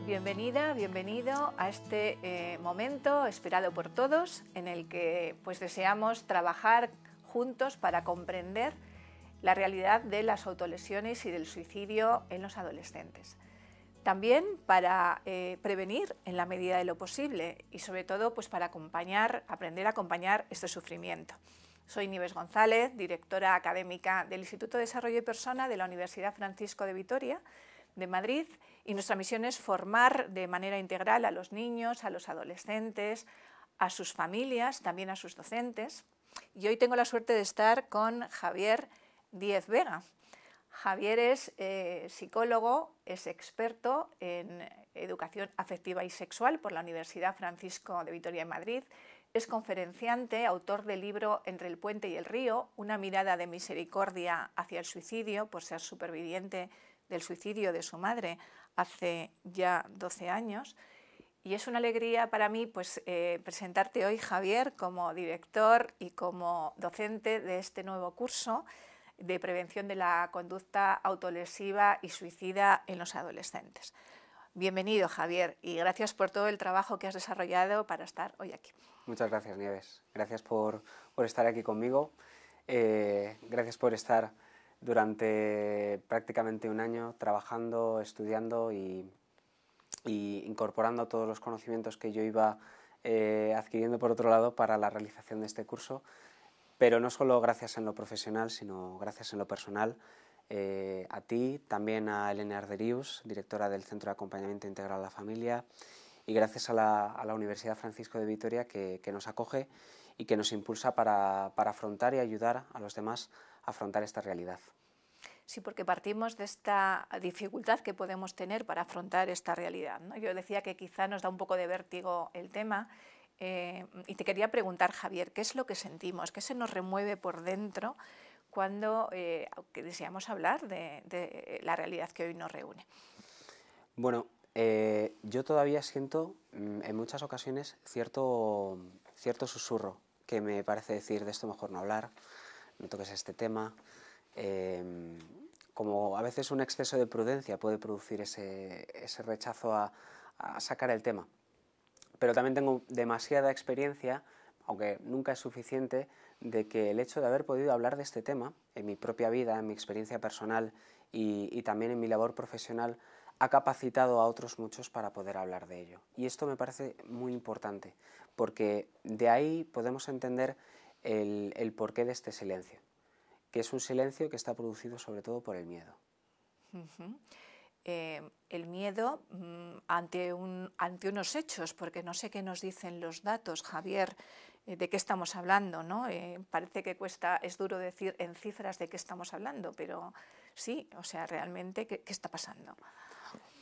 Bienvenida, bienvenido a este momento esperado por todos en el que deseamos trabajar juntos para comprender la realidad de las autolesiones y del suicidio en los adolescentes. También para prevenir en la medida de lo posible y sobre todo para aprender a acompañar este sufrimiento. Soy Nieves González, directora académica del Instituto de Desarrollo y Persona de la Universidad Francisco de Vitoria de Madrid, y nuestra misión es formar de manera integral a los niños, a los adolescentes, a sus familias, también a sus docentes. Y hoy tengo la suerte de estar con Javier Díez Vega. Javier es psicólogo, es experto en educación afectiva y sexual por la Universidad Francisco de Vitoria de Madrid, es conferenciante, autor del libro Entre el puente y el río, una mirada de misericordia hacia el suicidio por ser superviviente del suicidio de su madre hace ya 12 años. Y es una alegría para mí presentarte hoy, Javier, como director y como docente de este nuevo curso de prevención de la conducta autolesiva y suicida en los adolescentes. Bienvenido, Javier, y gracias por todo el trabajo que has desarrollado para estar hoy aquí. Muchas gracias, Nieves. Gracias por estar aquí conmigo. Gracias por estar durante prácticamente un año trabajando, estudiando y incorporando todos los conocimientos que yo iba adquiriendo por otro lado para la realización de este curso, pero no solo gracias en lo profesional, sino gracias en lo personal, a ti, también a Elena Arderius, directora del Centro de Acompañamiento Integral a la Familia, y gracias a la Universidad Francisco de Vitoria que nos acoge y que nos impulsa para afrontar y ayudar a los demás a afrontar esta realidad. Sí, porque partimos de esta dificultad que podemos tener para afrontar esta realidad, ¿no? Yo decía que quizá nos da un poco de vértigo el tema y te quería preguntar, Javier, ¿qué es lo que sentimos? ¿Qué se nos remueve por dentro cuando deseamos hablar de la realidad que hoy nos reúne? Bueno, yo todavía siento en muchas ocasiones cierto susurro que me parece decir: de esto mejor no hablar, no toques este tema. Como a veces un exceso de prudencia puede producir ese rechazo a sacar el tema. Pero también tengo demasiada experiencia, aunque nunca es suficiente, de que el hecho de haber podido hablar de este tema en mi propia vida, en mi experiencia personal y también en mi labor profesional, ha capacitado a otros muchos para poder hablar de ello. Y esto me parece muy importante, porque de ahí podemos entender el porqué de este silencio, que es un silencio que está producido sobre todo por el miedo. El miedo ante unos hechos, porque no sé qué nos dicen los datos, Javier, de qué estamos hablando, ¿no? Parece que es duro decir en cifras de qué estamos hablando, pero sí, o sea, realmente, ¿qué está pasando?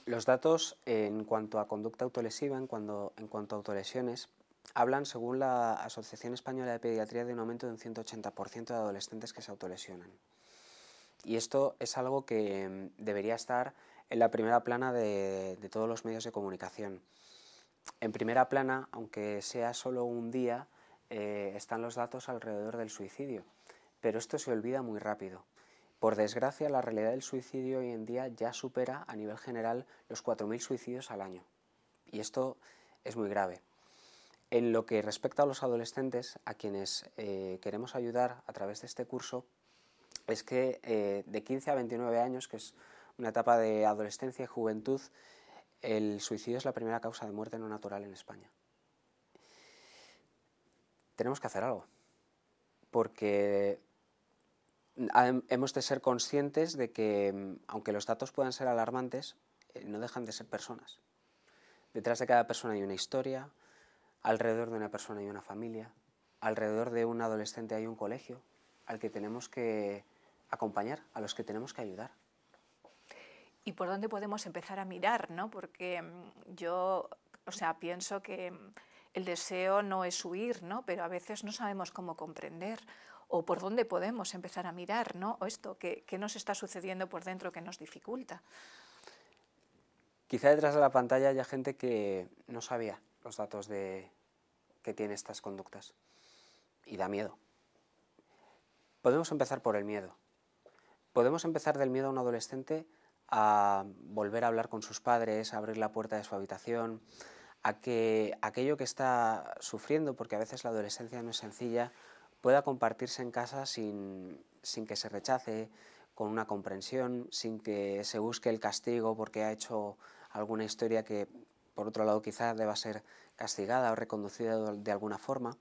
Los datos en cuanto a conducta autolesiva, en cuanto a autolesiones, hablan, según la Asociación Española de Pediatría, de un aumento de un 180% de adolescentes que se autolesionan. Y esto es algo que debería estar en la primera plana de todos los medios de comunicación. En primera plana, aunque sea solo un día, están los datos alrededor del suicidio, pero esto se olvida muy rápido. Por desgracia, la realidad del suicidio hoy en día ya supera a nivel general los 4.000 suicidios al año, y esto es muy grave. En lo que respecta a los adolescentes, a quienes queremos ayudar a través de este curso, es que de 15 a 29 años, que es una etapa de adolescencia y juventud, el suicidio es la primera causa de muerte no natural en España. Tenemos que hacer algo, porque hemos de ser conscientes de que, aunque los datos puedan ser alarmantes, no dejan de ser personas. Detrás de cada persona hay una historia, alrededor de una persona hay una familia, alrededor de un adolescente hay un colegio al que tenemos que acompañar, a los que tenemos que ayudar. ¿Y por dónde podemos empezar a mirar, ¿no? Porque yo, pienso que el deseo no es huir, ¿no? Pero a veces no sabemos cómo comprender o por dónde podemos empezar a mirar, ¿no? O esto, ¿qué nos está sucediendo por dentro que nos dificulta? Quizá detrás de la pantalla haya gente que no sabía los datos que tiene estas conductas y da miedo. Podemos empezar por el miedo. Podemos empezar del miedo a un adolescente a volver a hablar con sus padres, a abrir la puerta de su habitación, a que aquello que está sufriendo, porque a veces la adolescencia no es sencilla, pueda compartirse en casa sin que se rechace, con una comprensión, sin que se busque el castigo porque ha hecho alguna historia que, por otro lado, quizás deba ser castigada o reconducida de alguna forma.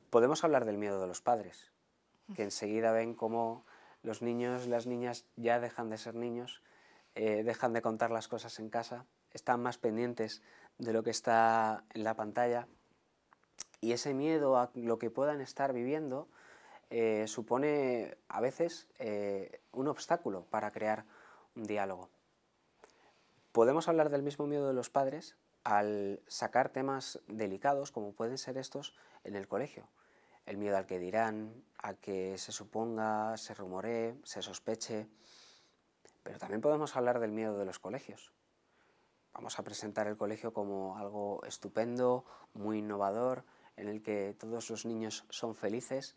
Podemos hablar del miedo de los padres, que enseguida ven cómo los niños, las niñas ya dejan de ser niños, dejan de contar las cosas en casa, están más pendientes de lo que está en la pantalla, y ese miedo a lo que puedan estar viviendo supone a veces un obstáculo para crear un diálogo. Podemos hablar del mismo miedo de los padres al sacar temas delicados como pueden ser estos en el colegio. El miedo al que dirán, a que se suponga, se rumoree, se sospeche. Pero también podemos hablar del miedo de los colegios. Vamos a presentar el colegio como algo estupendo, muy innovador, en el que todos los niños son felices.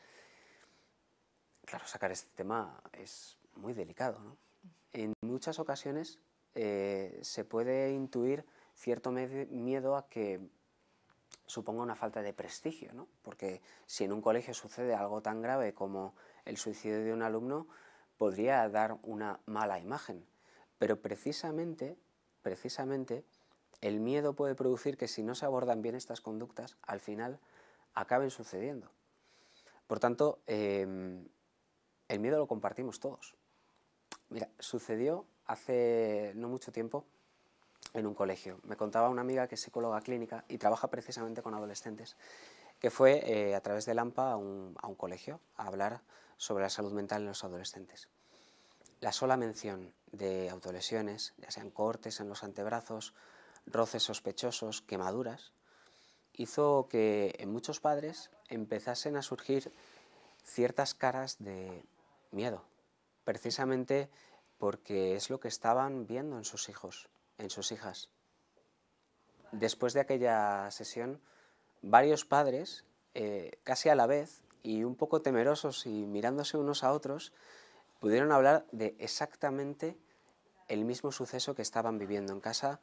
Claro, sacar este tema es muy delicado, ¿no? En muchas ocasiones se puede intuir cierto miedo a que suponga una falta de prestigio, ¿no? Porque si en un colegio sucede algo tan grave como el suicidio de un alumno, podría dar una mala imagen. Pero precisamente el miedo puede producir que si no se abordan bien estas conductas, al final acaben sucediendo. Por tanto, el miedo lo compartimos todos. Mira, sucedió hace no mucho tiempo en un colegio. Me contaba una amiga que es psicóloga clínica y trabaja precisamente con adolescentes, que fue a través del AMPA a un colegio a hablar sobre la salud mental en los adolescentes. La sola mención de autolesiones, ya sean cortes en los antebrazos, roces sospechosos, quemaduras, hizo que en muchos padres empezasen a surgir ciertas caras de miedo, precisamente porque es lo que estaban viendo en sus hijos, en sus hijas. Después de aquella sesión, varios padres, casi a la vez y un poco temerosos y mirándose unos a otros, pudieron hablar de exactamente el mismo suceso que estaban viviendo en casa,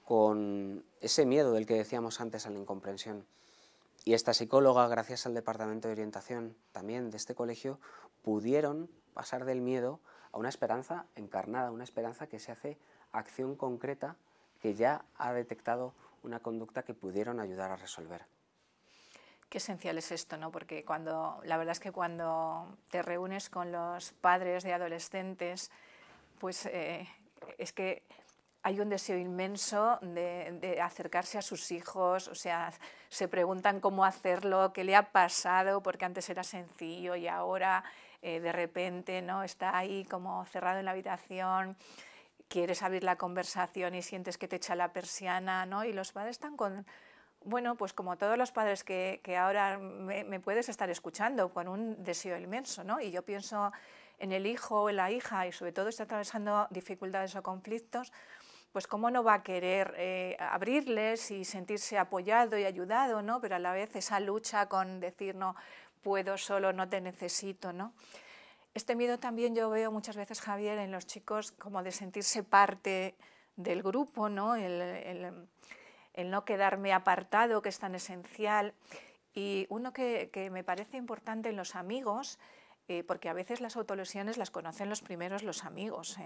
con ese miedo del que decíamos antes a la incomprensión. Y esta psicóloga, gracias al departamento de orientación también de este colegio, pudieron pasar del miedo a una esperanza encarnada, una esperanza que se hace acción concreta, que ya ha detectado una conducta que pudieron ayudar a resolver. Qué esencial es esto, ¿no? Porque la verdad es que cuando te reúnes con los padres de adolescentes, pues es que hay un deseo inmenso de acercarse a sus hijos, o sea, se preguntan cómo hacerlo, qué le ha pasado, porque antes era sencillo y ahora de repente, ¿no?, está ahí como cerrado en la habitación, quieres abrir la conversación y sientes que te echa la persiana, ¿no? Y los padres están con, bueno, pues como todos los padres que ahora me puedes estar escuchando, con un deseo inmenso, ¿no? Y yo pienso en el hijo o en la hija y sobre todo está atravesando dificultades o conflictos, pues cómo no va a querer abrirles y sentirse apoyado y ayudado, ¿no? Pero a la vez esa lucha con decir no puedo solo, no te necesito, ¿no? Este miedo también yo veo muchas veces, Javier, en los chicos como de sentirse parte del grupo, ¿no? El no quedarme apartado, que es tan esencial. Y uno que me parece importante en los amigos, porque a veces las autolesiones las conocen los primeros los amigos,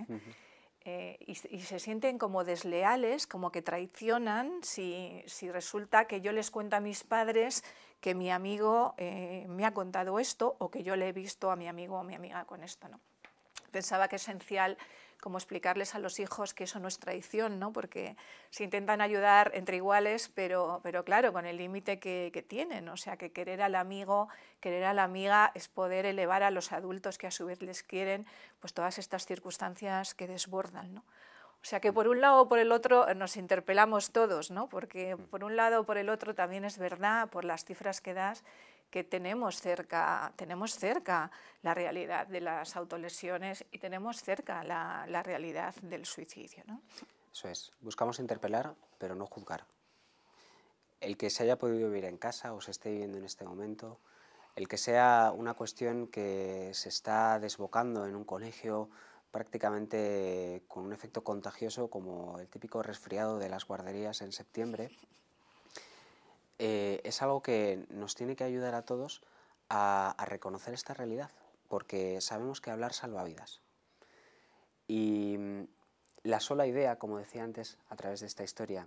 y se sienten como desleales, como que traicionan si resulta que yo les cuento a mis padres que mi amigo me ha contado esto o que yo le he visto a mi amigo o mi amiga con esto, ¿no? Pensaba que es esencial como explicarles a los hijos que eso no es traición, ¿no? Porque se intentan ayudar entre iguales, pero claro, con el límite que tienen. O sea, que querer al amigo, querer a la amiga es poder elevar a los adultos que a su vez les quieren, pues todas estas circunstancias que desbordan, ¿no? O sea que por un lado o por el otro nos interpelamos todos, ¿no? Porque por un lado o por el otro también es verdad, por las cifras que das, que tenemos cerca la realidad de las autolesiones y tenemos cerca la realidad del suicidio, ¿no? Eso es, buscamos interpelar, pero no juzgar. El que se haya podido vivir en casa o se esté viviendo en este momento, el que sea una cuestión que se está desbocando en un colegio prácticamente con un efecto contagioso como el típico resfriado de las guarderías en septiembre, es algo que nos tiene que ayudar a todos a reconocer esta realidad, porque sabemos que hablar salva vidas. Y la sola idea, como decía antes, a través de esta historia,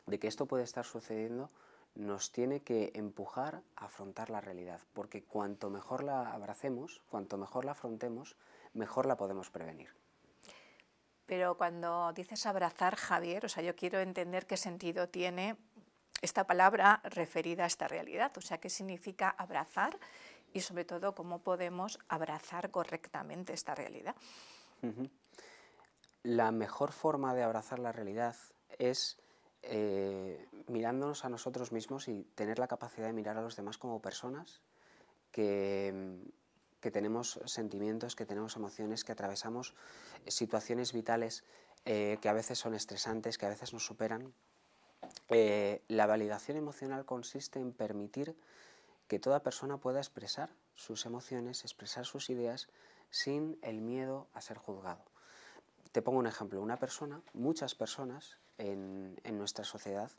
de que esto puede estar sucediendo, nos tiene que empujar a afrontar la realidad, porque cuanto mejor la abracemos, cuanto mejor la afrontemos, mejor la podemos prevenir. Pero cuando dices abrazar, Javier, o sea, yo quiero entender qué sentido tiene esta palabra referida a esta realidad, o sea, qué significa abrazar y sobre todo cómo podemos abrazar correctamente esta realidad. La mejor forma de abrazar la realidad es mirándonos a nosotros mismos y tener la capacidad de mirar a los demás como personas que tenemos sentimientos, que tenemos emociones, que atravesamos situaciones vitales que a veces son estresantes, que a veces nos superan. La validación emocional consiste en permitir que toda persona pueda expresar sus emociones, expresar sus ideas sin el miedo a ser juzgado. Te pongo un ejemplo, muchas personas en nuestra sociedad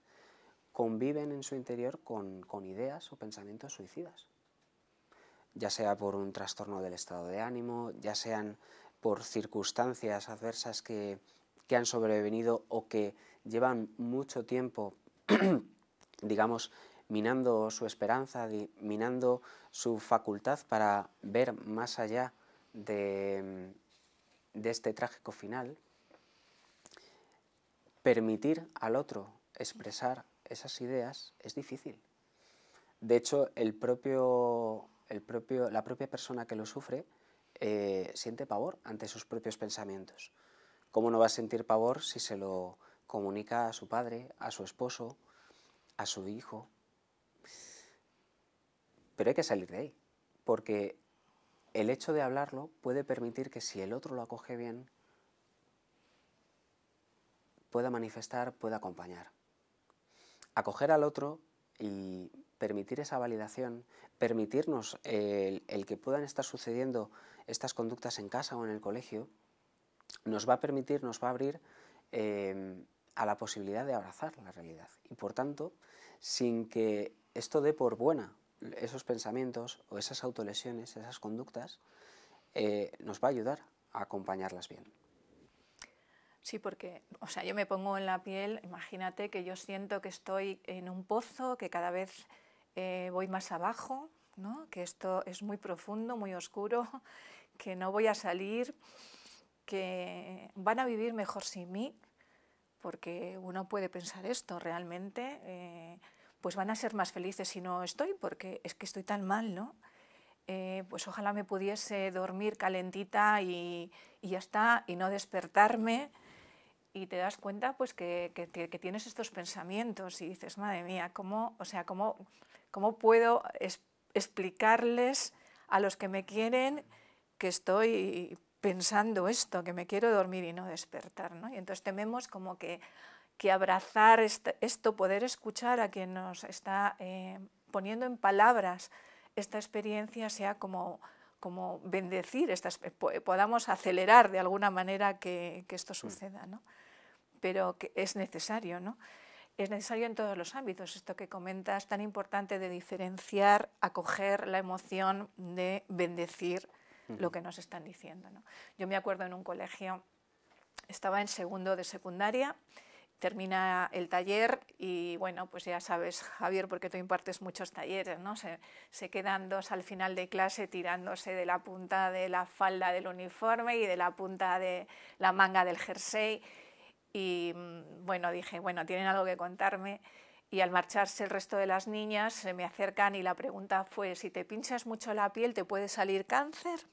conviven en su interior con ideas o pensamientos suicidas, ya sea por un trastorno del estado de ánimo, ya sean por circunstancias adversas que han sobrevenido o que llevan mucho tiempo, digamos, minando su esperanza, minando su facultad para ver más allá de este trágico final. Permitir al otro expresar esas ideas es difícil. De hecho, la propia persona que lo sufre siente pavor ante sus propios pensamientos. ¿Cómo no va a sentir pavor si se lo comunica a su padre, a su esposo, a su hijo? Pero hay que salir de ahí, porque el hecho de hablarlo puede permitir que si el otro lo acoge bien, pueda manifestar, pueda acompañar. Acoger al otro y permitir esa validación, permitirnos el que puedan estar sucediendo estas conductas en casa o en el colegio, nos va a permitir, nos va a abrir a la posibilidad de abrazar la realidad. Y por tanto, sin que esto dé por buena esos pensamientos o esas autolesiones, esas conductas, nos va a ayudar a acompañarlas bien. Sí, porque, o sea, yo me pongo en la piel, imagínate que yo siento que estoy en un pozo, que cada vez voy más abajo, ¿no? Que esto es muy profundo, muy oscuro, que no voy a salir, que van a vivir mejor sin mí, porque uno puede pensar esto realmente, pues van a ser más felices si no estoy, porque es que estoy tan mal, ¿no? Pues ojalá me pudiese dormir calentita y ya está, y no despertarme. Y te das cuenta pues que tienes estos pensamientos y dices, madre mía, ¿cómo puedo explicarles a los que me quieren que estoy pensando esto, que me quiero dormir y no despertar, ¿no? Y entonces tememos como que abrazar esto, poder escuchar a quien nos está poniendo en palabras esta experiencia sea como bendecir, podamos acelerar de alguna manera que esto suceda, ¿no? Pero que es necesario, ¿no? Es necesario en todos los ámbitos, esto que comentas, tan importante de diferenciar, acoger la emoción de bendecir lo que nos están diciendo, ¿no? Yo me acuerdo en un colegio, estaba en segundo de secundaria, termina el taller y bueno, pues ya sabes, Javier, porque tú impartes muchos talleres, ¿no? Se quedan dos al final de clase tirándose de la punta de la falda del uniforme y de la punta de la manga del jersey. Y bueno, dije, bueno, tienen algo que contarme. Y al marcharse el resto de las niñas se me acercan y la pregunta fue, si te pinchas mucho la piel, ¿te puede salir cáncer?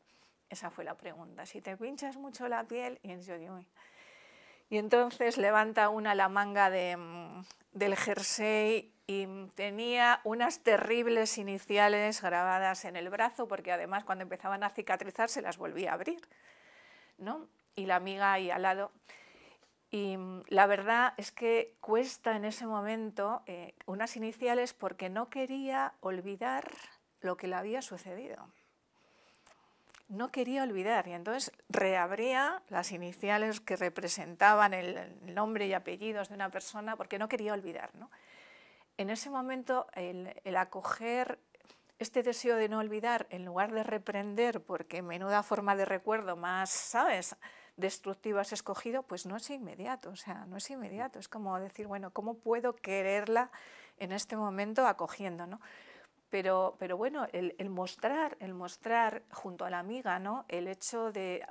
Esa fue la pregunta, si te pinchas mucho la piel. Y yo digo, y entonces levanta una la manga del jersey y tenía unas terribles iniciales grabadas en el brazo, porque además cuando empezaban a cicatrizar se las volvía a abrir, ¿no? Y la amiga ahí al lado. Y la verdad es que cuesta en ese momento unas iniciales porque no quería olvidar lo que le había sucedido. no quería olvidar y entonces reabría las iniciales que representaban el nombre y apellidos de una persona porque no quería olvidar, ¿no? En ese momento el acoger este deseo de no olvidar en lugar de reprender porque menuda forma de recuerdo más, ¿sabes?, destructiva has escogido, pues no es inmediato, o sea, no es inmediato, es como decir, bueno, ¿cómo puedo quererla en este momento acogiendo, ¿no? Pero bueno, el mostrar junto a la amiga, ¿no?, el hecho de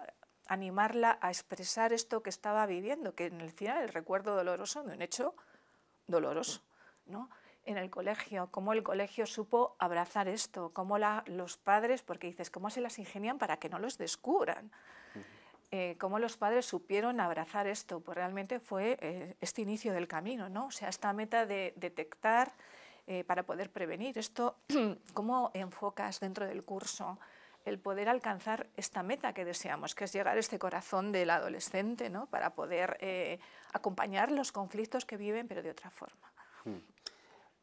animarla a expresar esto que estaba viviendo, que en el final el recuerdo doloroso de un hecho doloroso, ¿no? En el colegio, cómo el colegio supo abrazar esto, cómo los padres, porque dices, cómo se las ingenian para que no los descubran, cómo los padres supieron abrazar esto, pues realmente fue este inicio del camino, ¿no? O sea, esta meta de detectar para poder prevenir. Esto, ¿cómo enfocas dentro del curso el poder alcanzar esta meta que deseamos, que es llegar a este corazón del adolescente, ¿no?, para poder acompañar los conflictos que viven, pero de otra forma?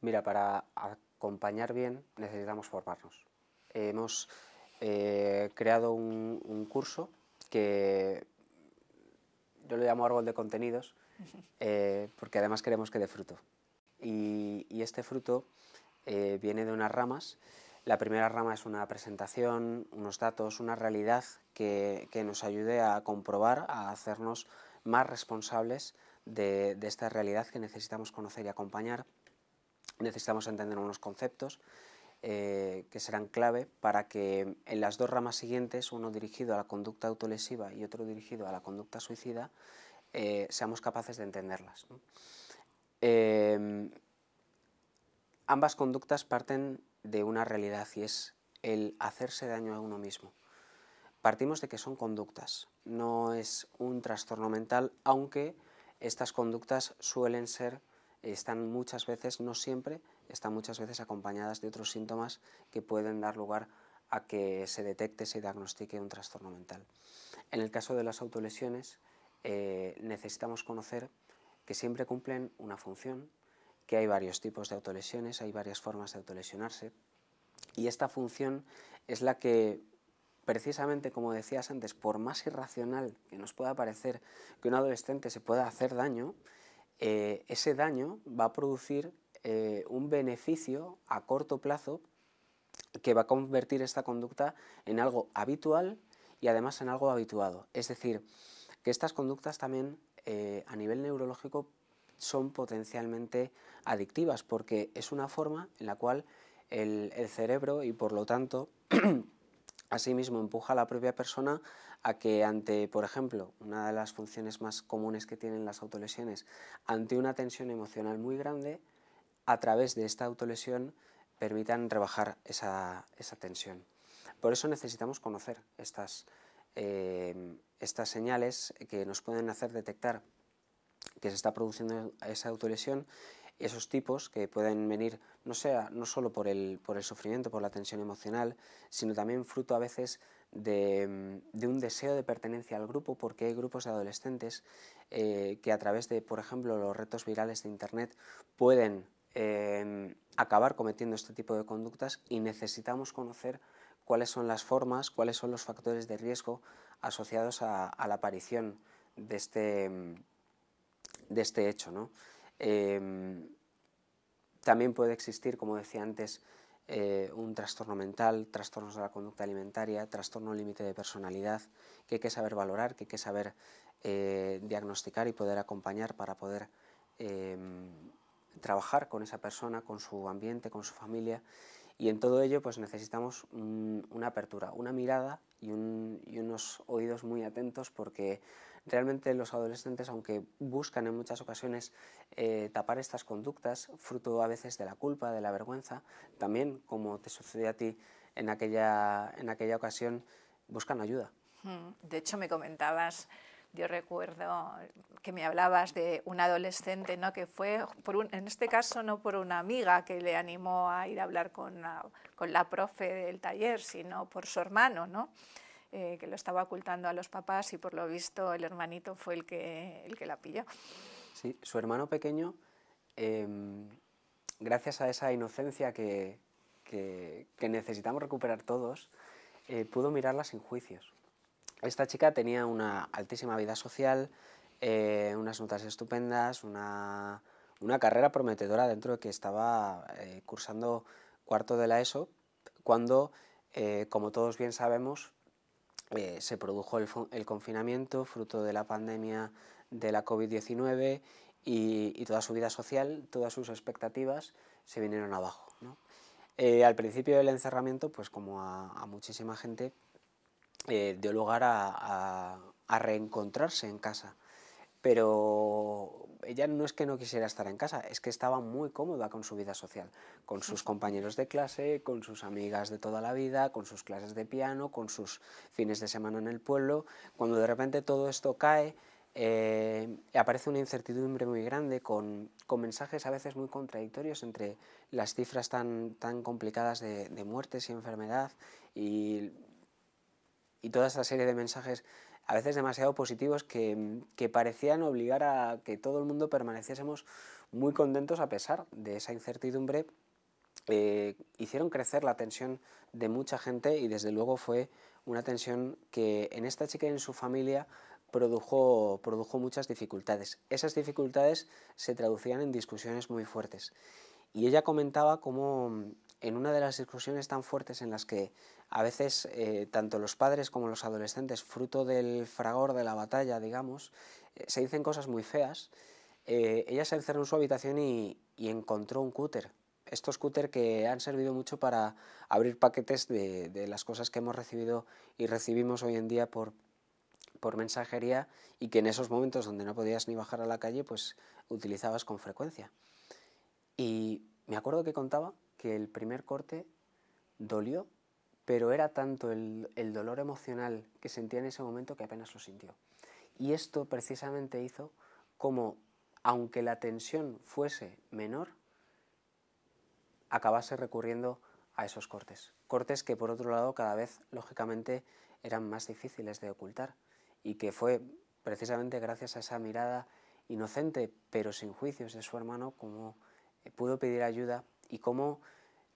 Mira, para acompañar bien necesitamos formarnos. Hemos creado un curso que yo lo llamo árbol de contenidos, porque además queremos que dé fruto. Y este fruto viene de unas ramas. La primera rama es una presentación, unos datos, una realidad que nos ayude a comprobar, a hacernos más responsables de esta realidad que necesitamos conocer y acompañar. Necesitamos entender unos conceptos que serán clave para que en las dos ramas siguientes, uno dirigido a la conducta autolesiva y otro dirigido a la conducta suicida, seamos capaces de entenderlas, ¿no? Ambas conductas parten de una realidad y es el hacerse daño a uno mismo. Partimos de que son conductas, no es un trastorno mental, aunque estas conductas suelen ser, están muchas veces, no siempre, están muchas veces acompañadas de otros síntomas que pueden dar lugar a que se detecte, se diagnostique un trastorno mental. En el caso de las autolesiones, necesitamos conocer que siempre cumplen una función, que hay varios tipos de autolesiones, hay varias formas de autolesionarse, y esta función es la que, precisamente como decías antes, por más irracional que nos pueda parecer que un adolescente se pueda hacer daño, ese daño va a producir un beneficio a corto plazo que va a convertir esta conducta en algo habitual y además en algo habituado. Es decir, que estas conductas también a nivel neurológico son potencialmente adictivas porque es una forma en la cual el cerebro y por lo tanto asimismo empuja a la propia persona a que ante, por ejemplo, una de las funciones más comunes que tienen las autolesiones, ante una tensión emocional muy grande, a través de esta autolesión permitan rebajar esa tensión. Por eso necesitamos conocer estas señales que nos pueden hacer detectar que se está produciendo esa autolesión, esos tipos que pueden venir no solo por el sufrimiento, por la tensión emocional, sino también fruto a veces de un deseo de pertenencia al grupo, porque hay grupos de adolescentes que a través de, por ejemplo, los retos virales de Internet pueden acabar cometiendo este tipo de conductas y necesitamos conocer cuáles son las formas, cuáles son los factores de riesgo asociados a la aparición de este hecho, ¿no? También puede existir, como decía antes, un trastorno mental, trastornos de la conducta alimentaria, trastorno límite de personalidad, que hay que saber valorar, que hay que saber diagnosticar y poder acompañar para poder trabajar con esa persona, con su ambiente, con su familia. Y en todo ello pues necesitamos una apertura, una mirada y unos oídos muy atentos, porque realmente los adolescentes, aunque buscan en muchas ocasiones tapar estas conductas, fruto a veces de la culpa, de la vergüenza, también, como te sucedió a ti en aquella ocasión, buscan ayuda. De hecho, me comentabas, yo recuerdo que me hablabas de un adolescente, ¿no?, que fue, en este caso no por una amiga que le animó a ir a hablar con la profe del taller, sino por su hermano, ¿no?, que lo estaba ocultando a los papás y por lo visto el hermanito fue el que la pilló. Sí, su hermano pequeño, gracias a esa inocencia que necesitamos recuperar todos, pudo mirarla sin juicios. Esta chica tenía una altísima vida social, unas notas estupendas, una carrera prometedora dentro de que estaba cursando cuarto de la ESO, cuando, como todos bien sabemos, se produjo el confinamiento fruto de la pandemia de la COVID-19 y toda su vida social, todas sus expectativas se vinieron abajo, ¿no? Al principio del encerramiento, pues como a muchísima gente, dio lugar a reencontrarse en casa. Pero ella no es que no quisiera estar en casa, es que estaba muy cómoda con su vida social, con sus compañeros de clase, con sus amigas de toda la vida, con sus clases de piano, con sus fines de semana en el pueblo. Cuando de repente todo esto cae, aparece una incertidumbre muy grande con mensajes a veces muy contradictorios entre las cifras tan complicadas de muertes y enfermedad y toda esa serie de mensajes a veces demasiado positivos que parecían obligar a que todo el mundo permaneciésemos muy contentos a pesar de esa incertidumbre. Hicieron crecer la tensión de mucha gente y desde luego fue una tensión que en esta chica y en su familia produjo muchas dificultades. Esas dificultades se traducían en discusiones muy fuertes. Y ella comentaba cómo en una de las discusiones tan fuertes en las que a veces tanto los padres como los adolescentes, fruto del fragor de la batalla, digamos, se dicen cosas muy feas, ella se encerró en su habitación y encontró un cúter. Estos cúter que han servido mucho para abrir paquetes de las cosas que hemos recibido y recibimos hoy en día por mensajería y que en esos momentos donde no podías ni bajar a la calle, pues utilizabas con frecuencia. Y me acuerdo que contaba que el primer corte dolió, pero era tanto el dolor emocional que sentía en ese momento que apenas lo sintió. Y esto precisamente hizo como, aunque la tensión fuese menor, acabase recurriendo a esos cortes. Cortes que por otro lado cada vez lógicamente eran más difíciles de ocultar y que fue precisamente gracias a esa mirada inocente pero sin juicios de su hermano como pudo pedir ayuda y cómo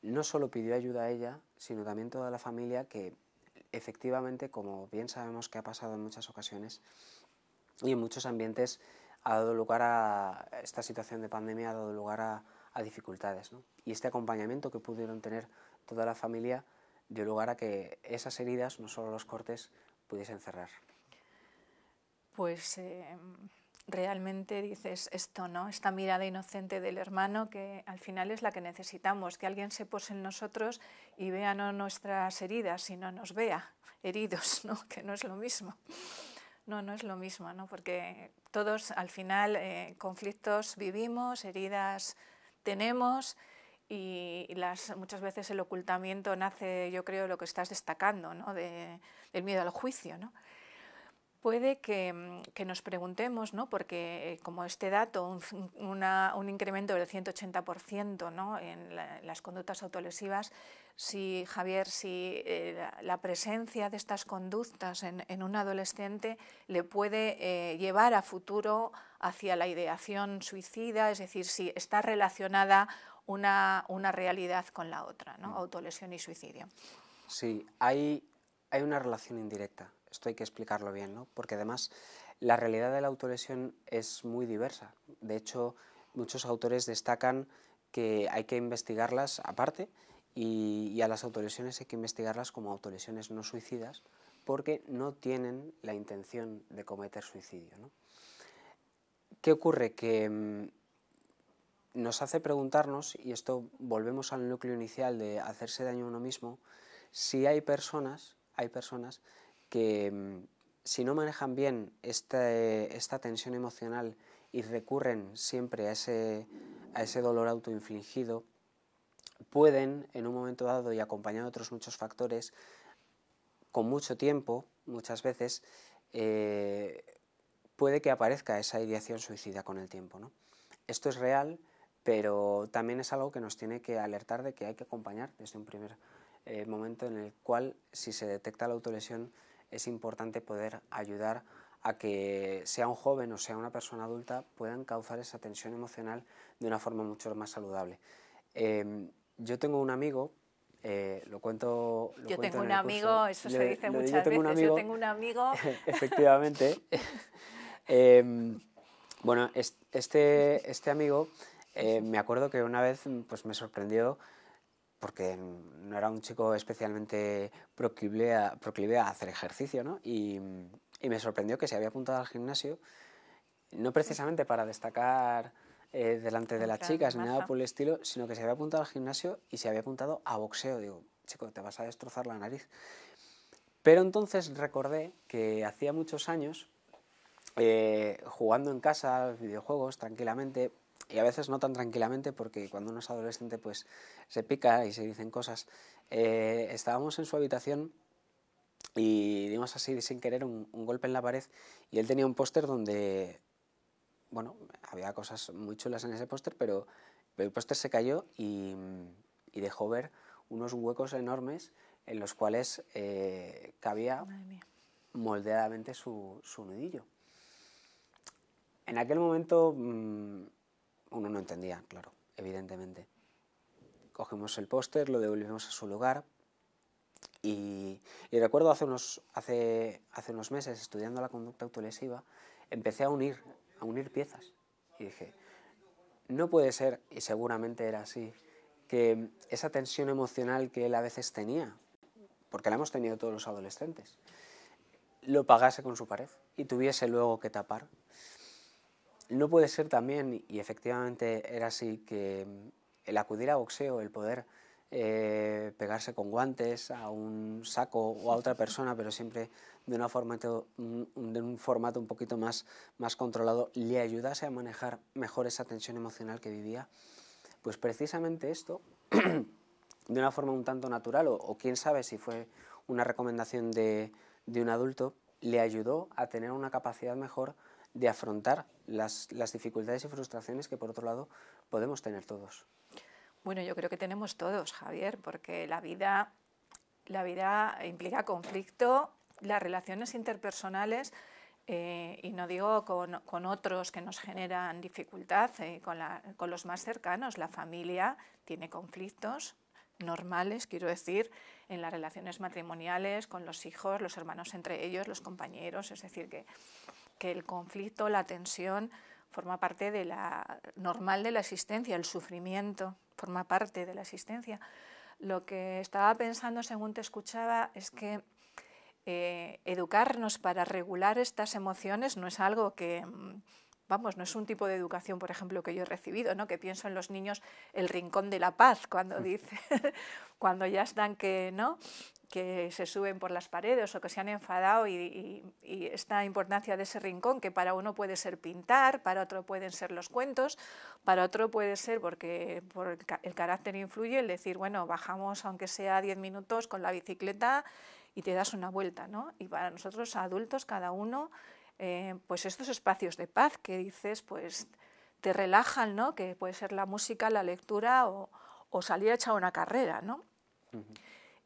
no solo pidió ayuda a ella, sino también toda la familia que efectivamente, como bien sabemos que ha pasado en muchas ocasiones y en muchos ambientes, ha dado lugar a esta situación de pandemia, ha dado lugar a dificultades, ¿no? Y este acompañamiento que pudieron tener toda la familia dio lugar a que esas heridas, no solo los cortes, pudiesen cerrar. Pues realmente dices esto, ¿no? Esta mirada inocente del hermano que al final es la que necesitamos, que alguien se pose en nosotros y vea no nuestras heridas, sino nos vea heridos, ¿no? Que no es lo mismo. No es lo mismo, ¿no? Porque todos al final conflictos vivimos, heridas tenemos y muchas veces el ocultamiento nace, yo creo, lo que estás destacando, ¿no? Del miedo al juicio, ¿no? Puede que nos preguntemos, ¿no? Porque como este dato, un incremento del 180%, ¿no? en las conductas autolesivas, si Javier, si la presencia de estas conductas en un adolescente le puede llevar a futuro hacia la ideación suicida, es decir, si está relacionada una realidad con la otra, ¿no? Autolesión y suicidio. Sí, hay una relación indirecta. Esto hay que explicarlo bien, ¿no? Porque además la realidad de la autolesión es muy diversa. De hecho, muchos autores destacan que hay que investigarlas aparte y a las autolesiones hay que investigarlas como autolesiones no suicidas porque no tienen la intención de cometer suicidio, ¿no? ¿Qué ocurre? Que nos hace preguntarnos, y esto volvemos al núcleo inicial de hacerse daño a uno mismo, si hay personas que si no manejan bien esta tensión emocional y recurren siempre a ese dolor autoinfligido, pueden en un momento dado y acompañado de otros muchos factores, con mucho tiempo, muchas veces, puede que aparezca esa ideación suicida con el tiempo, ¿no? Esto es real, pero también es algo que nos tiene que alertar de que hay que acompañar desde un primer momento en el cual, si se detecta la autolesión, es importante poder ayudar a que sea un joven o sea una persona adulta puedan causar esa tensión emocional de una forma mucho más saludable. Yo tengo un amigo Lo cuento Yo en tengo un el amigo, curso. eso se dice Yo muchas tengo un veces, yo amigo, tengo un amigo. efectivamente. Bueno, este amigo, me acuerdo que una vez pues, me sorprendió porque no era un chico especialmente proclive a hacer ejercicio, ¿no? Y me sorprendió que se había apuntado al gimnasio, no precisamente para destacar delante de las Entrar en chicas ni nada maza. por el estilo, sino que se había apuntado al gimnasio y se había apuntado a boxeo. Digo, chico, te vas a destrozar la nariz. Pero entonces recordé que hacía muchos años, jugando en casa, videojuegos, tranquilamente, y a veces no tan tranquilamente porque cuando uno es adolescente pues se pica y se dicen cosas, estábamos en su habitación y dimos así sin querer un golpe en la pared y él tenía un póster donde, bueno, había cosas muy chulas en ese póster, pero el póster se cayó y dejó ver unos huecos enormes en los cuales cabía Madre mía. moldeadamente su nudillo. En aquel momento uno no entendía, claro, evidentemente. Cogimos el póster, lo devolvimos a su lugar y recuerdo hace unos meses, estudiando la conducta autolesiva, empecé a unir piezas y dije, no puede ser, y seguramente era así, que esa tensión emocional que él a veces tenía, porque la hemos tenido todos los adolescentes, lo pagase con su pared y tuviese luego que tapar. No puede ser también, y efectivamente era así, que el acudir a boxeo, el poder pegarse con guantes a un saco o a otra persona, pero siempre de un formato un poquito más controlado, le ayudase a manejar mejor esa tensión emocional que vivía, pues precisamente esto, de una forma un tanto natural, o quién sabe si fue una recomendación de un adulto, le ayudó a tener una capacidad mejor de afrontar las dificultades y frustraciones que, por otro lado, podemos tener todos. Bueno, yo creo que tenemos todos, Javier, porque la vida implica conflicto, las relaciones interpersonales, y no digo con otros que nos generan dificultad, con los más cercanos. La familia tiene conflictos normales, quiero decir, en las relaciones matrimoniales, con los hijos, los hermanos entre ellos, los compañeros, es decir, que el conflicto, la tensión, forma parte normal de la existencia, el sufrimiento forma parte de la existencia. Lo que estaba pensando según te escuchaba es que educarnos para regular estas emociones no es algo que, vamos, no es un tipo de educación, por ejemplo, que yo he recibido, ¿no? Que pienso en los niños el rincón de la paz, cuando dice, cuando ya están que se suben por las paredes o que se han enfadado y esta importancia de ese rincón, que para uno puede ser pintar, para otro pueden ser los cuentos, para otro puede ser porque por el carácter influye el decir, bueno, bajamos aunque sea 10 minutos con la bicicleta y te das una vuelta, ¿no? Y para nosotros adultos, cada uno, pues estos espacios de paz que dices, pues te relajan, ¿no? Que puede ser la música, la lectura o salir a echar una carrera, ¿no?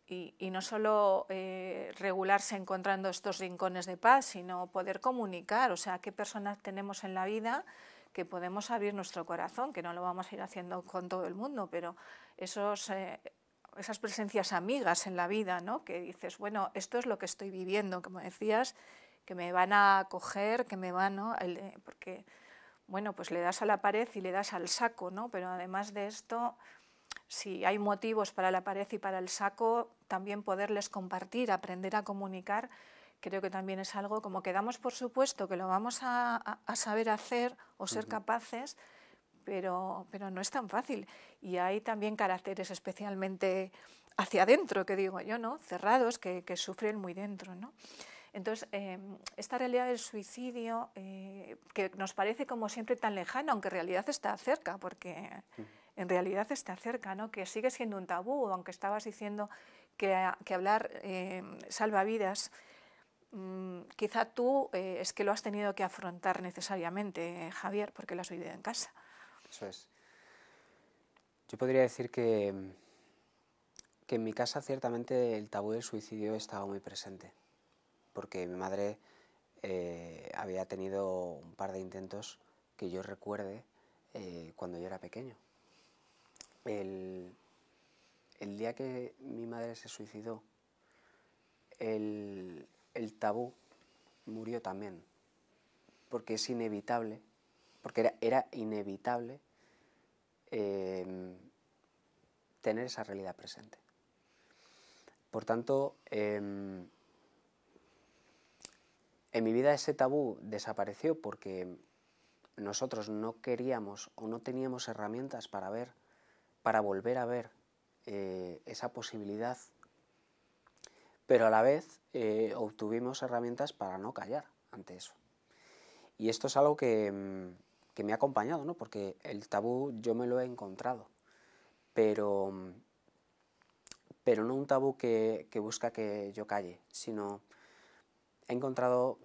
Y no solo regularse encontrando estos rincones de paz, sino poder comunicar, o sea, qué personas tenemos en la vida que podemos abrir nuestro corazón, que no lo vamos a ir haciendo con todo el mundo, pero esas presencias amigas en la vida, ¿no? Que dices, bueno, esto es lo que estoy viviendo, como decías, que me van a acoger, que me van, ¿no? Porque, bueno, pues le das a la pared y le das al saco, ¿no? Pero además de esto, si hay motivos para la pared y para el saco, también poderles compartir, aprender a comunicar, creo que también es algo como que damos por supuesto que lo vamos a saber hacer o ser capaces, pero no es tan fácil. Y hay también caracteres especialmente hacia adentro, que digo yo, ¿no? Cerrados, que sufren muy dentro, ¿no? Entonces, esta realidad del suicidio, que nos parece como siempre tan lejana, aunque en realidad está cerca, porque en realidad está cerca, ¿no? Que sigue siendo un tabú, aunque estabas diciendo que hablar salva vidas. Quizá tú es que lo has tenido que afrontar necesariamente, Javier, porque lo has vivido en casa. Eso es. Yo podría decir que en mi casa ciertamente el tabú del suicidio estaba muy presente, porque mi madre había tenido un par de intentos que yo recuerde cuando yo era pequeño. el día que mi madre se suicidó, el tabú murió también, porque es inevitable, porque era inevitable tener esa realidad presente. Por tanto, en mi vida ese tabú desapareció porque nosotros no queríamos o no teníamos herramientas para volver a ver esa posibilidad, pero a la vez obtuvimos herramientas para no callar ante eso. Y esto es algo que me ha acompañado, ¿no? Porque el tabú yo me lo he encontrado, pero no un tabú que busca que yo calle, sino he encontrado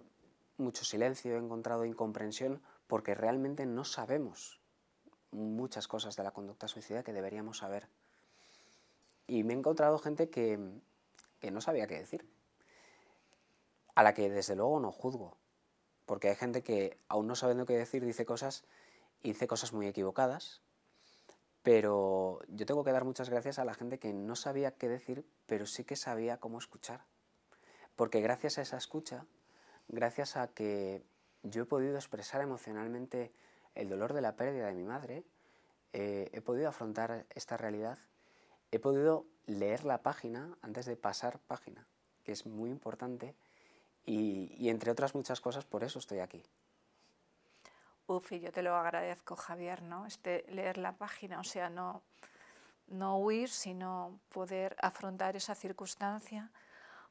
mucho silencio, he encontrado incomprensión, porque realmente no sabemos muchas cosas de la conducta suicida que deberíamos saber. Y me he encontrado gente que no sabía qué decir, a la que desde luego no juzgo, porque hay gente que, aún no sabiendo qué decir, dice cosas muy equivocadas, pero yo tengo que dar muchas gracias a la gente que no sabía qué decir, pero sí que sabía cómo escuchar, porque gracias a esa escucha, gracias a que yo he podido expresar emocionalmente el dolor de la pérdida de mi madre, he podido afrontar esta realidad, he podido leer la página antes de pasar página, que es muy importante, y entre otras muchas cosas, por eso estoy aquí. Uf, y yo te lo agradezco, Javier, ¿no? Leer la página, o sea, no huir, sino poder afrontar esa circunstancia.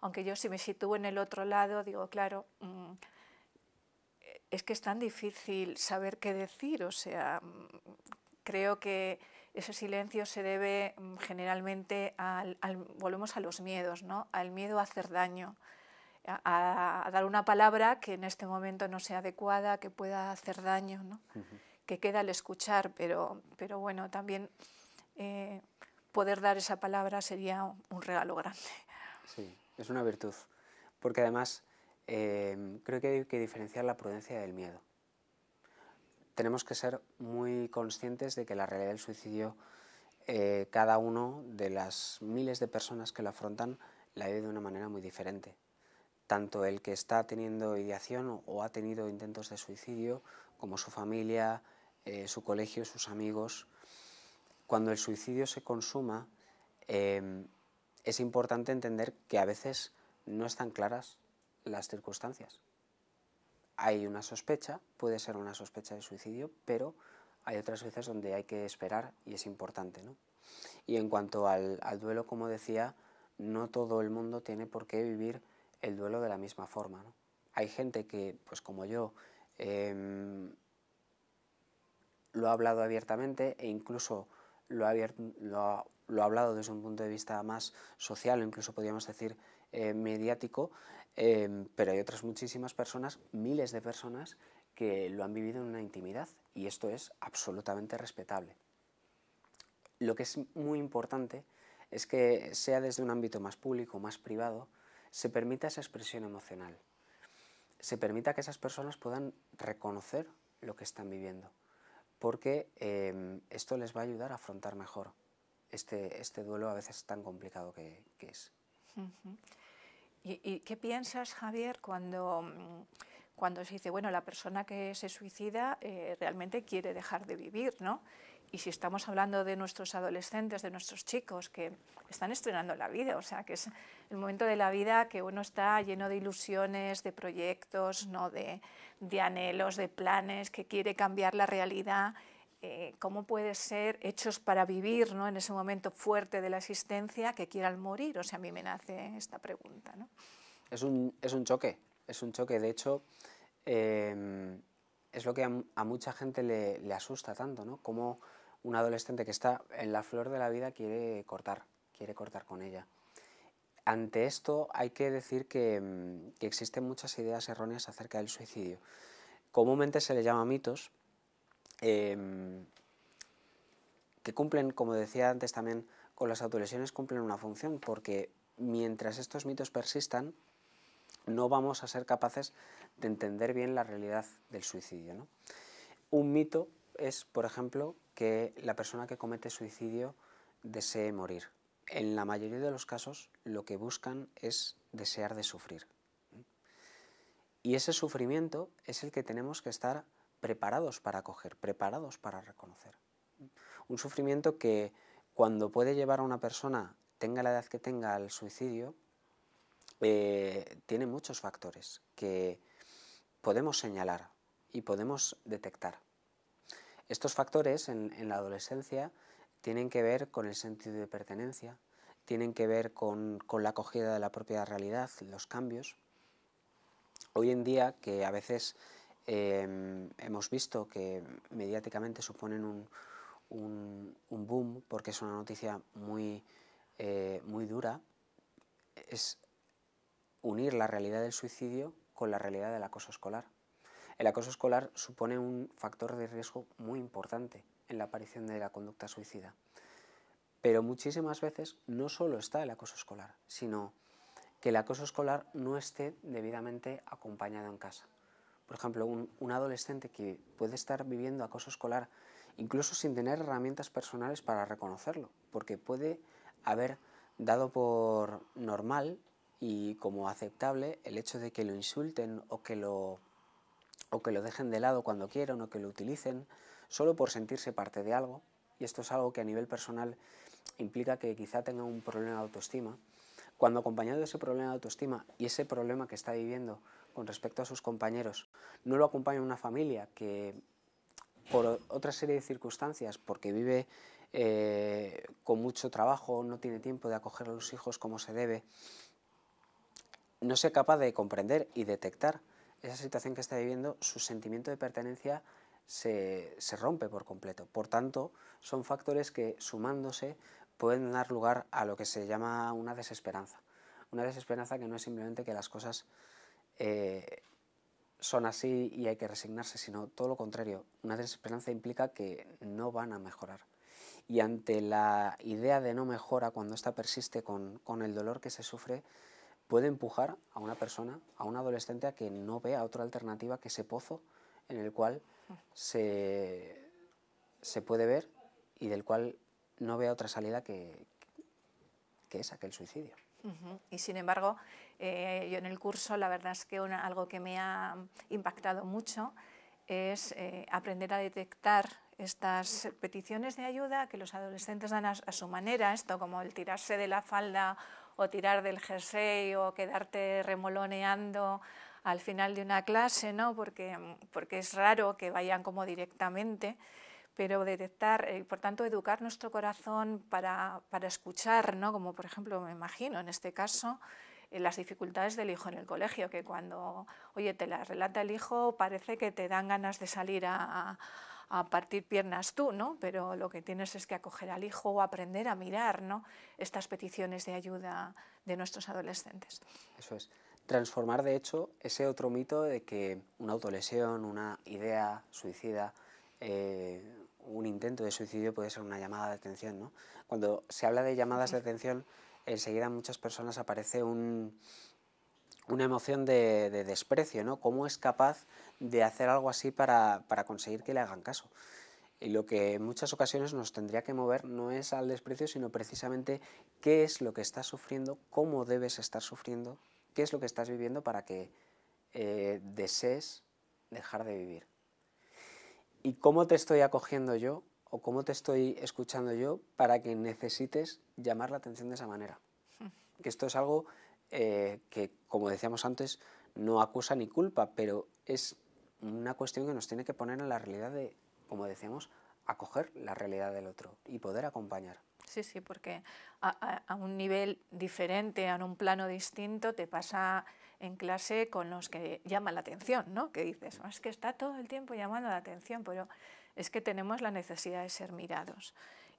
Aunque yo, si me sitúo en el otro lado, digo, claro, es que es tan difícil saber qué decir, o sea, creo que ese silencio se debe generalmente volvemos a los miedos, ¿no? Al miedo a hacer daño, a dar una palabra que en este momento no sea adecuada, que pueda hacer daño, ¿no? Que queda al escuchar, pero bueno, también poder dar esa palabra sería un regalo grande. Sí, es una virtud, porque además creo que hay que diferenciar la prudencia del miedo. Tenemos que ser muy conscientes de que la realidad del suicidio, cada uno de las miles de personas que lo afrontan, la vive de una manera muy diferente. Tanto el que está teniendo ideación o ha tenido intentos de suicidio, como su familia, su colegio, sus amigos. Cuando el suicidio se consuma, es importante entender que a veces no están claras las circunstancias. Hay una sospecha, puede ser una sospecha de suicidio, pero hay otras veces donde hay que esperar y es importante, ¿no? Y en cuanto al duelo, como decía, no todo el mundo tiene por qué vivir el duelo de la misma forma, ¿no? Hay gente que, pues como yo, lo ha hablado abiertamente e incluso lo ha hablado desde un punto de vista más social o incluso podríamos decir mediático, pero hay otras muchísimas personas, miles de personas, que lo han vivido en una intimidad y esto es absolutamente respetable. Lo que es muy importante es que sea desde un ámbito más público, más privado, se permita esa expresión emocional, se permita que esas personas puedan reconocer lo que están viviendo, porque esto les va a ayudar a afrontar mejor este duelo a veces tan complicado que es. ¿Y qué piensas, Javier, cuando se dice, bueno, la persona que se suicida realmente quiere dejar de vivir, ¿no? Y si estamos hablando de nuestros adolescentes, de nuestros chicos que están estrenando la vida, o sea, que es el momento de la vida que uno está lleno de ilusiones, de proyectos, ¿no? de anhelos, de planes, que quiere cambiar la realidad, ¿cómo puede ser hechos para vivir, ¿no? en ese momento fuerte de la existencia, que quieran morir? O sea, a mí me nace esta pregunta, ¿no? Es un choque, de hecho, es lo que a mucha gente le asusta tanto, ¿no? Como un adolescente que está en la flor de la vida quiere cortar con ella. Ante esto hay que decir que existen muchas ideas erróneas acerca del suicidio. Comúnmente se le llama mitos, que cumplen, como decía antes también, con las autolesiones cumplen una función, porque mientras estos mitos persistan, no vamos a ser capaces de entender bien la realidad del suicidio, ¿no? Un mito es, por ejemplo, que la persona que comete suicidio desee morir. en la mayoría de los casos lo que buscan es desear de sufrir. Y ese sufrimiento es el que tenemos que estar preparados para acoger, preparados para reconocer. Un sufrimiento que cuando puede llevar a una persona, tenga la edad que tenga, al suicidio, tiene muchos factores que podemos señalar y podemos detectar. Estos factores en la adolescencia tienen que ver con el sentido de pertenencia, tienen que ver con la acogida de la propia realidad, los cambios. Hoy en día, que a veces hemos visto que mediáticamente suponen un boom, porque es una noticia muy dura, es unir la realidad del suicidio con la realidad del acoso escolar. El acoso escolar supone un factor de riesgo muy importante en la aparición de la conducta suicida. Pero muchísimas veces no solo está el acoso escolar, sino que el acoso escolar no esté debidamente acompañado en casa. Por ejemplo, un adolescente que puede estar viviendo acoso escolar incluso sin tener herramientas personales para reconocerlo, porque puede haber dado por normal y como aceptable el hecho de que lo insulten o que lo dejen de lado cuando quieran o que lo utilicen solo por sentirse parte de algo, y esto es algo que a nivel personal implica que quizá tenga un problema de autoestima. Cuando acompañado de ese problema de autoestima y ese problema que está viviendo con respecto a sus compañeros no lo acompaña una familia que por otra serie de circunstancias, porque vive con mucho trabajo, no tiene tiempo de acoger a los hijos como se debe, no sea capaz de comprender y detectar esa situación que está viviendo, su sentimiento de pertenencia se rompe por completo. Por tanto, son factores que, sumándose, pueden dar lugar a lo que se llama una desesperanza. Una desesperanza que no es simplemente que las cosas son así y hay que resignarse, sino todo lo contrario. Una desesperanza implica que no van a mejorar. Y ante la idea de no mejora, cuando ésta persiste con el dolor que se sufre, puede empujar a una persona, a un adolescente, a que no vea otra alternativa que ese pozo en el cual se puede ver y del cual no vea otra salida que esa, que el suicidio. Y sin embargo, yo en el curso, la verdad es que algo que me ha impactado mucho es aprender a detectar estas peticiones de ayuda que los adolescentes dan a su manera, esto como el tirarse de la falda o tirar del jersey o quedarte remoloneando al final de una clase, ¿no? porque es raro que vayan como directamente, pero detectar, por tanto, educar nuestro corazón para escuchar, ¿no? Como por ejemplo, me imagino en este caso, las dificultades del hijo en el colegio, que cuando, oye, te las relata el hijo, parece que te dan ganas de salir a partir piernas tú, ¿no? Pero lo que tienes es que acoger al hijo o aprender a mirar, ¿no?, estas peticiones de ayuda de nuestros adolescentes. Eso es. Transformar, de hecho, ese otro mito de que una autolesión, una idea suicida, un intento de suicidio puede ser una llamada de atención, ¿no? Cuando se habla de llamadas de atención, enseguida en muchas personas aparece una emoción de desprecio, ¿no? ¿Cómo es capaz de hacer algo así para conseguir que le hagan caso? Y lo que en muchas ocasiones nos tendría que mover no es al desprecio, sino precisamente qué es lo que estás sufriendo, cómo debes estar sufriendo, qué es lo que estás viviendo para que desees dejar de vivir. Y cómo te estoy acogiendo yo o cómo te estoy escuchando yo para que necesites llamar la atención de esa manera. Que esto es algo que, como decíamos antes, no acusa ni culpa, pero es una cuestión que nos tiene que poner en la realidad de, como decíamos, acoger la realidad del otro y poder acompañar. Sí, sí, porque a un nivel diferente, a un plano distinto, te pasa en clase con los que llaman la atención, ¿no? Que dices, es que está todo el tiempo llamando la atención, pero es que tenemos la necesidad de ser mirados,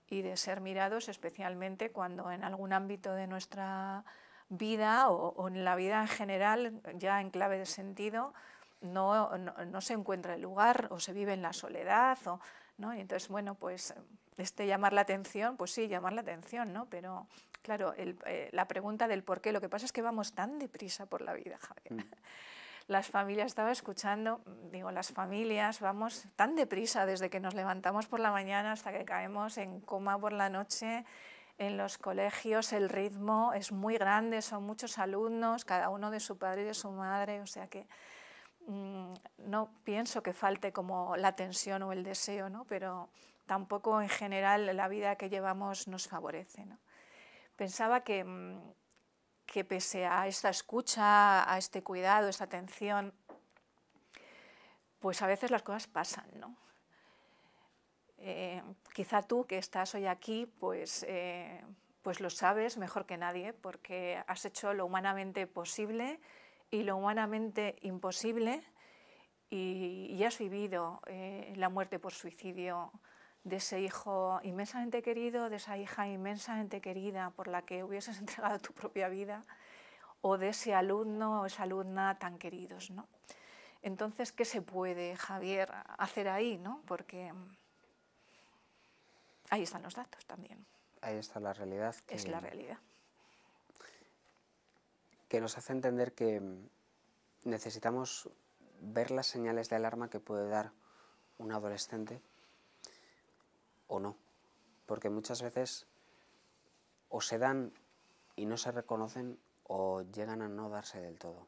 y de ser mirados especialmente cuando en algún ámbito de nuestra vida o en la vida en general, ya en clave de sentido, no se encuentra el lugar o se vive en la soledad, ¿no? Y entonces, bueno, pues llamar la atención, pues sí, llamar la atención, ¿no? Pero claro, la pregunta del por qué, lo que pasa es que vamos tan deprisa por la vida, Javier. Las familias, estaba escuchando, digo, las familias vamos tan deprisa desde que nos levantamos por la mañana hasta que caemos en coma por la noche, En los colegios el ritmo es muy grande, son muchos alumnos, cada uno de su padre y de su madre, o sea que no pienso que falte como la tensión o el deseo, ¿no? Pero tampoco en general la vida que llevamos nos favorece, ¿no? Pensaba que pese a esta escucha, a este cuidado, esta atención, pues a veces las cosas pasan, ¿no? Quizá tú que estás hoy aquí, pues lo sabes mejor que nadie, porque has hecho lo humanamente posible y lo humanamente imposible, y has vivido la muerte por suicidio de ese hijo inmensamente querido, de esa hija inmensamente querida por la que hubieses entregado tu propia vida, o de ese alumno o esa alumna tan queridos, ¿no? Entonces, ¿qué se puede, Javier, hacer ahí, ¿no? Porque ahí están los datos también. Ahí está la realidad. Es la realidad. Que nos hace entender que necesitamos ver las señales de alarma que puede dar un adolescente o no. Porque muchas veces o se dan y no se reconocen o llegan a no darse del todo.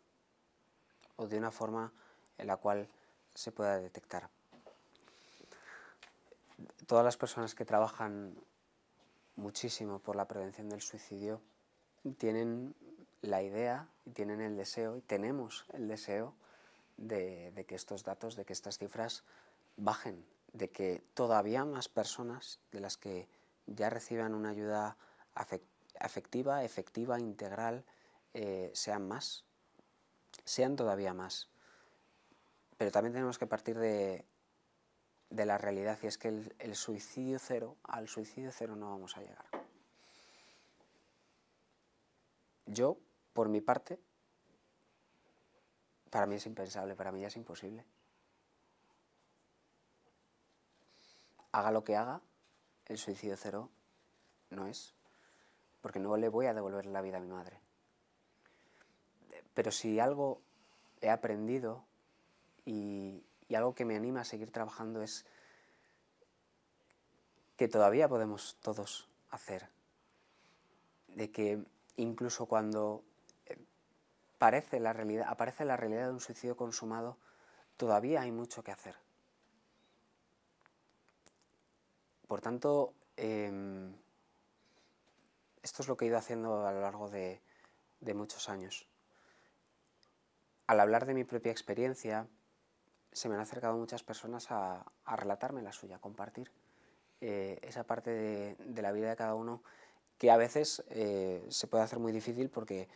O de una forma en la cual se pueda detectar. Todas las personas que trabajan muchísimo por la prevención del suicidio tienen la idea y tienen el deseo, y tenemos el deseo de que estos datos, de que estas cifras bajen, de que todavía más personas de las que ya reciban una ayuda afectiva, efectiva, integral, sean todavía más. Pero también tenemos que partir de la realidad, y es que al suicidio cero no vamos a llegar. Yo, por mi parte, para mí es impensable, para mí ya es imposible. Haga lo que haga, el suicidio cero no es, porque no le voy a devolver la vida a mi madre. Pero si algo he aprendido y algo que me anima a seguir trabajando es que todavía podemos todos hacer, de que incluso cuando aparece la realidad de un suicidio consumado, todavía hay mucho que hacer. Por tanto, esto es lo que he ido haciendo a lo largo de muchos años. Al hablar de mi propia experiencia, se me han acercado muchas personas a relatarme la suya, a compartir esa parte de la vida de cada uno, que a veces se puede hacer muy difícil porque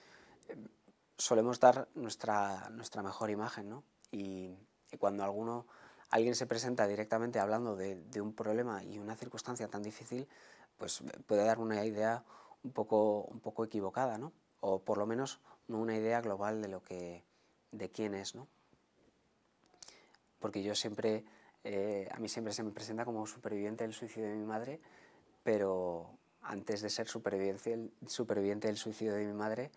solemos dar nuestra mejor imagen, ¿no? Y cuando alguien se presenta directamente hablando de un problema y una circunstancia tan difícil, pues puede dar una idea un poco equivocada, ¿no? O por lo menos no una idea global de quién es, ¿no? Porque yo siempre, a mí siempre se me presenta como superviviente del suicidio de mi madre, pero antes de ser superviviente del suicidio de mi madre,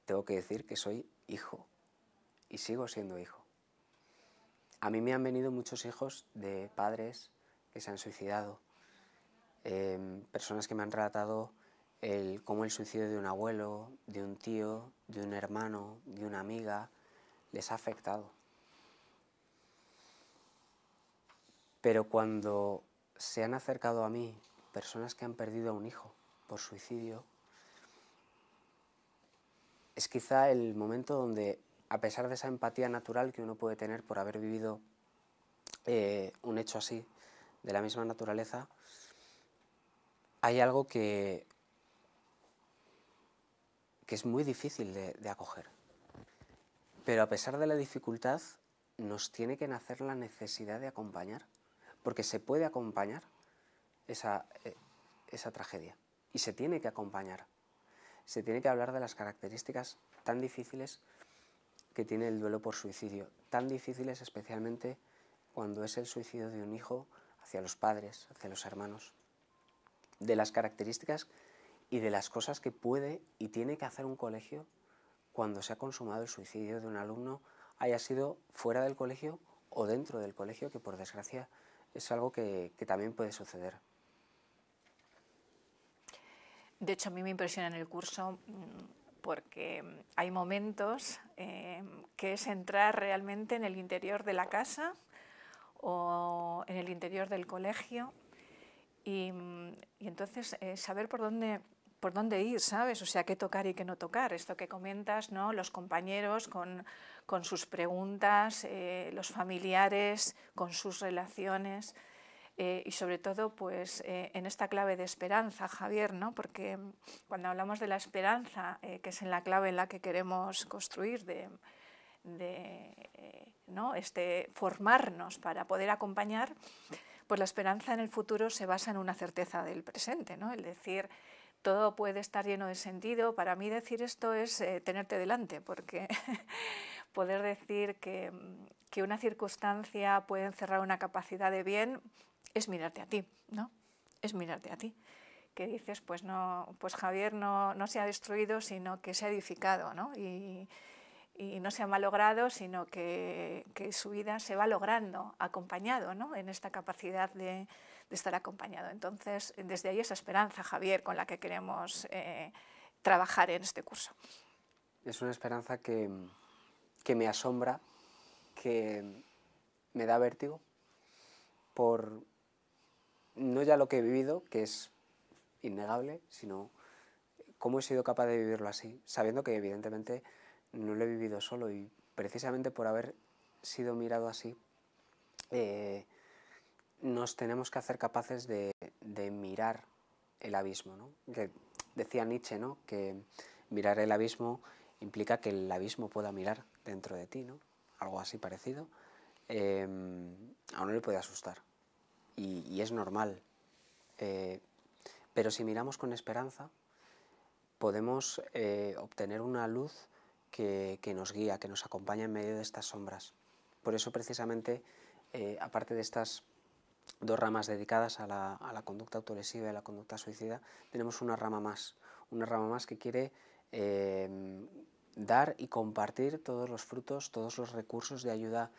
tengo que decir que soy hijo y sigo siendo hijo. A mí me han venido muchos hijos de padres que se han suicidado, personas que me han relatado cómo el suicidio de un abuelo, de un tío, de un hermano, de una amiga, les ha afectado. Pero cuando se han acercado a mí personas que han perdido a un hijo por suicidio, es quizá el momento donde, a pesar de esa empatía natural que uno puede tener por haber vivido un hecho así, de la misma naturaleza, hay algo que es muy difícil de acoger. Pero a pesar de la dificultad, nos tiene que nacer la necesidad de acompañar, porque se puede acompañar esa tragedia, y se tiene que acompañar. Se tiene que hablar de las características tan difíciles que tiene el duelo por suicidio, tan difíciles especialmente cuando es el suicidio de un hijo hacia los padres, hacia los hermanos, de las características y de las cosas que puede y tiene que hacer un colegio cuando se ha consumado el suicidio de un alumno, haya sido fuera del colegio o dentro del colegio, que por desgracia es algo que también puede suceder. De hecho, a mí me impresiona en el curso porque hay momentos que es entrar realmente en el interior de la casa o en el interior del colegio y entonces saber por dónde ir, ¿sabes? O sea, qué tocar y qué no tocar. Esto que comentas, ¿no? Los compañeros con sus preguntas, los familiares con sus relaciones. Y sobre todo pues, en esta clave de esperanza, Javier, ¿no? Porque cuando hablamos de la esperanza, que es en la clave en la que queremos construir, ¿no? Formarnos para poder acompañar, pues la esperanza en el futuro se basa en una certeza del presente, ¿no? El decir, todo puede estar lleno de sentido. Para mí decir esto es tenerte delante, porque poder decir que una circunstancia puede encerrar una capacidad de bien es mirarte a ti, ¿no? Es mirarte a ti. Que dices, pues no, pues Javier no se ha destruido, sino que se ha edificado, ¿no? Y no se ha malogrado, sino que su vida se va logrando acompañado, ¿no? En esta capacidad de estar acompañado. Entonces, desde ahí esa esperanza, Javier, con la que queremos trabajar en este curso. Es una esperanza que me asombra, que me da vértigo por no ya lo que he vivido, que es innegable, sino cómo he sido capaz de vivirlo así, sabiendo que evidentemente no lo he vivido solo, y precisamente por haber sido mirado así, nos tenemos que hacer capaces de mirar el abismo, ¿no? Que decía Nietzsche, ¿no? Que mirar el abismo implica que el abismo pueda mirar dentro de ti, ¿no? Algo así parecido. A uno le puede asustar y es normal, pero si miramos con esperanza podemos obtener una luz que nos guía, que nos acompaña en medio de estas sombras. Por eso precisamente, aparte de estas dos ramas dedicadas a la conducta autolesiva y a la conducta suicida, tenemos una rama más que quiere dar y compartir todos los frutos, todos los recursos de ayuda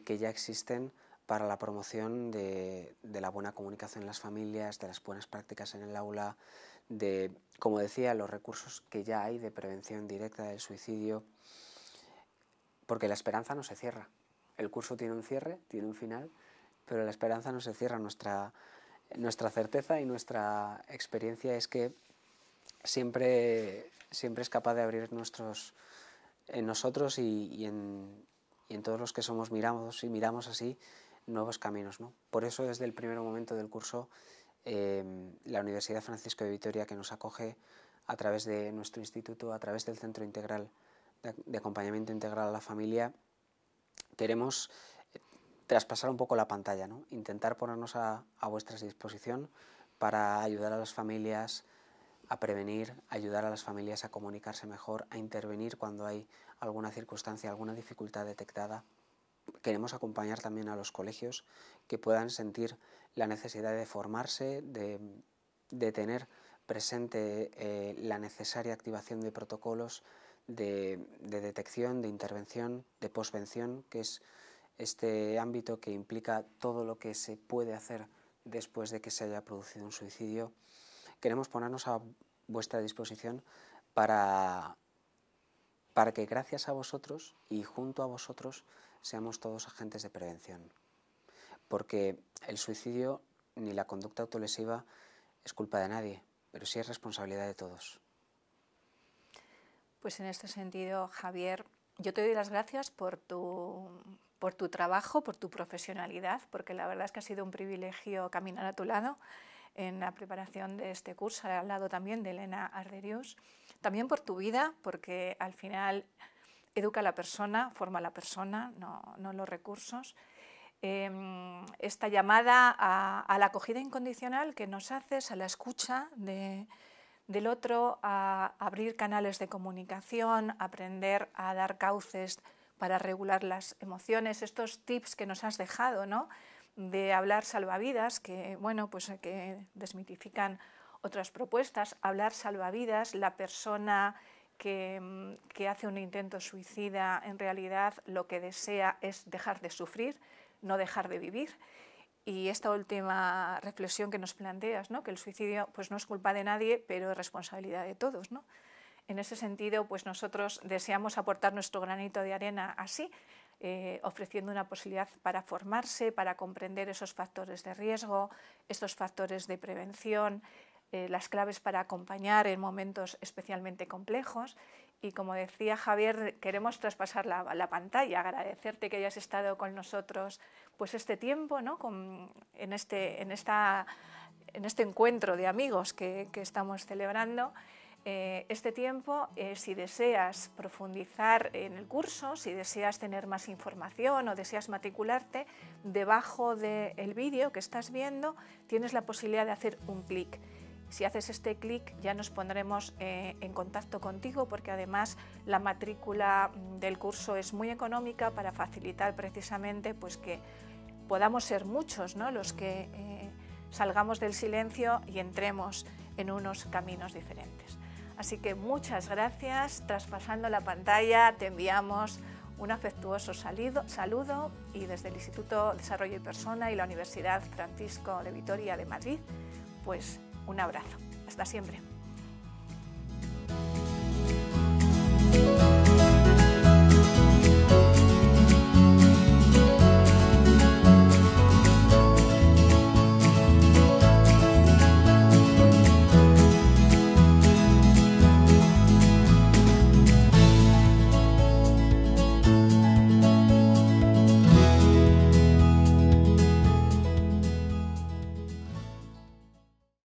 que ya existen para la promoción de la buena comunicación en las familias, de las buenas prácticas en el aula, de, como decía, los recursos que ya hay de prevención directa del suicidio, porque la esperanza no se cierra. El curso tiene un cierre, tiene un final, pero la esperanza no se cierra. Nuestra certeza y nuestra experiencia es que siempre es capaz de abrir en nosotros y en todos los que somos miramos así nuevos caminos, ¿no? Por eso desde el primer momento del curso la Universidad Francisco de Vitoria, que nos acoge a través de nuestro instituto, a través del Centro Integral de Acompañamiento Integral a la Familia, queremos traspasar un poco la pantalla, ¿no? Intentar ponernos a vuestra disposición para ayudar a las familias a prevenir, ayudar a las familias a comunicarse mejor, a intervenir cuando hay alguna circunstancia, alguna dificultad detectada. Queremos acompañar también a los colegios que puedan sentir la necesidad de formarse, de tener presente la necesaria activación de protocolos de detección, de intervención, de posvención, que es este ámbito que implica todo lo que se puede hacer después de que se haya producido un suicidio. Queremos ponernos a vuestra disposición para que gracias a vosotros y junto a vosotros seamos todos agentes de prevención. Porque el suicidio ni la conducta autolesiva es culpa de nadie, pero sí es responsabilidad de todos. Pues en este sentido, Javier, yo te doy las gracias por tu trabajo, por tu profesionalidad, porque la verdad es que ha sido un privilegio caminar a tu lado en la preparación de este curso, al lado también de Elena Arderius. También por tu vida, porque al final educa a la persona, forma a la persona, no los recursos. Esta llamada a la acogida incondicional que nos haces, a la escucha del otro, a abrir canales de comunicación, aprender a dar cauces para regular las emociones, estos tips que nos has dejado, ¿no? De hablar salvavidas, que, bueno, pues que desmitifican otras propuestas. Hablar salvavidas, la persona que hace un intento suicida en realidad lo que desea es dejar de sufrir, no dejar de vivir. Y esta última reflexión que nos planteas, ¿no? Que el suicidio pues, no es culpa de nadie, pero es responsabilidad de todos, ¿no? En ese sentido, pues nosotros deseamos aportar nuestro granito de arena así, ofreciendo una posibilidad para formarse, para comprender esos factores de riesgo, estos factores de prevención, las claves para acompañar en momentos especialmente complejos. Y como decía Javier, queremos traspasar la pantalla, agradecerte que hayas estado con nosotros pues este tiempo, ¿no? en este encuentro de amigos que estamos celebrando. Este tiempo, si deseas profundizar en el curso, si deseas tener más información o deseas matricularte, debajo del vídeo que estás viendo tienes la posibilidad de hacer un clic. Si haces este clic ya nos pondremos en contacto contigo, porque además la matrícula del curso es muy económica para facilitar precisamente pues, que podamos ser muchos, ¿no? Los que salgamos del silencio y entremos en unos caminos diferentes. Así que muchas gracias. Traspasando la pantalla te enviamos un afectuoso saludo y desde el Instituto Desarrollo y Persona y la Universidad Francisco de Vitoria de Madrid, pues un abrazo. Hasta siempre.